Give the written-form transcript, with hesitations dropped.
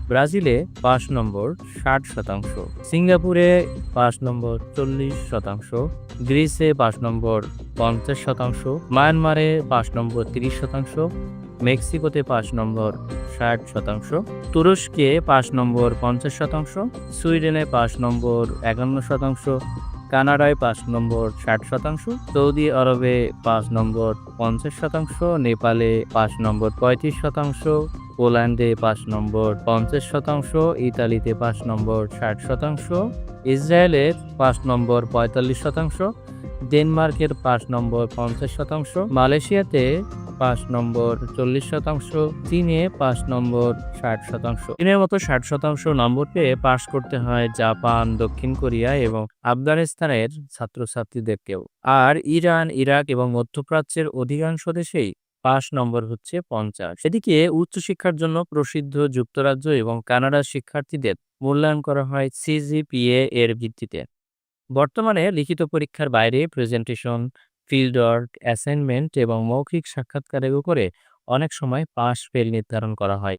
ব্রাজিলে পাস নম্বর 60%, সিঙ্গাপুরে পাস নম্বর 40%, গ্রিসে পাস নম্বর 50%, মায়ানমারে পাস নম্বর 30%, মেক্সিকোতে পাস নম্বর 60%, তুরস্কে পাস নম্বর 50%, সুইডেনে পাস নম্বর 51%, কানাডায় পাস নম্বর 60%, সৌদি আরবে পাস নম্বর 50%, নেপালে পাস নম্বর 35%, পোল্যান্ডে পাস নম্বর 50%, ইতালিতে পাস নম্বর 60%, ইসরায়েলের পাস নম্বর 45%, ডেনমার্কের পাস নম্বর 50%, মালয়েশিয়াতে পাস নম্বর 40%, চীনে পাস নম্বর 60%। চীনের মতো 60% নম্বর পেয়ে পাস করতে হয় জাপান, দক্ষিণ কোরিয়া এবং আফগানিস্তানের ছাত্রছাত্রীদেরকেও। আর ইরান, ইরাক এবং মধ্যপ্রাচ্যের অধিকাংশ দেশেই পাস নম্বর হচ্ছে 50। এদিকে উচ্চশিক্ষার জন্য প্রসিদ্ধ যুক্তরাজ্য এবং কানাডার শিক্ষার্থীদের মূল্যায়ন করা হয় সিজিপিএ এর ভিত্তিতে। বর্তমানে লিখিত পরীক্ষার বাইরে প্রেজেন্টেশন, ফিল্ড ওয়ার্ক, অ্যাসাইনমেন্ট এবং মৌখিক সাক্ষাৎকারের উপরে অনেক সময় পাস ফেল নির্ধারণ করা হয়।